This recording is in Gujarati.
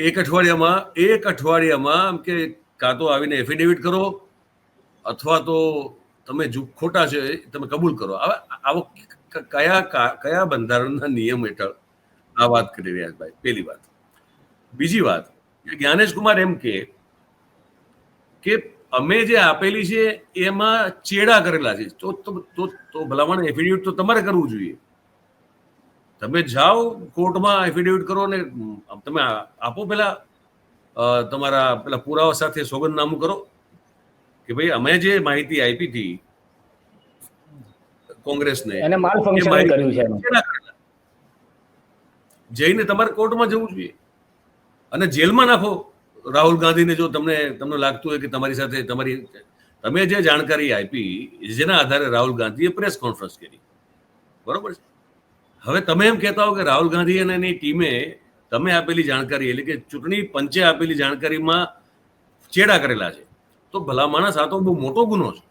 એક અઠવાડિયામાં કે કાં તો આવીને એફિડેવિટ કરો અથવા તો તમે ખોટા છે તમે કબૂલ કરો. આવો કયા બંધારણના નિયમ હેઠળ આ વાત કરી રહ્યા ભાઈ? પહેલી વાત. બીજી વાત, જ્ઞાનેશ કુમાર એમ કે અમે જે આપેલી છે એમાં ચેડા કરેલા છે, તો ભલામણ એફિડેવિટ તો તમારે કરવું જોઈએ. તમે જાઓ કોર્ટમાં એફિડેવિટ કરો ને તમે આપો પેલા તમારા પેલા પુરાવા સાથે સોગંદનામું કરો કે ભાઈ અમે જે માહિતી આપી હતી કોંગ્રેસને એને માલ ફંક્શન કર્યું છે. જઈને તમારે કોર્ટમાં જવું જોઈએ અને જેલમાં નાખો રાહુલ ગાંધીને, જો તમને લાગતું હોય કે તમારી સાથે તમે જે જાણકારી આપી જેના આધારે રાહુલ ગાંધીએ પ્રેસ કોન્ફરન્સ કરી, બરોબર છે. હવે તમે એમ કહેતા હો કે રાહુલ ગાંધી અને એની ટીમે તમે આપેલી જાણકારી એટલે કે ચૂંટણી પંચે આપેલી જાણકારીમાં ચેડા કરેલા છે, તો ભલા માણસ આ તો બહુ મોટો ગુનો છે.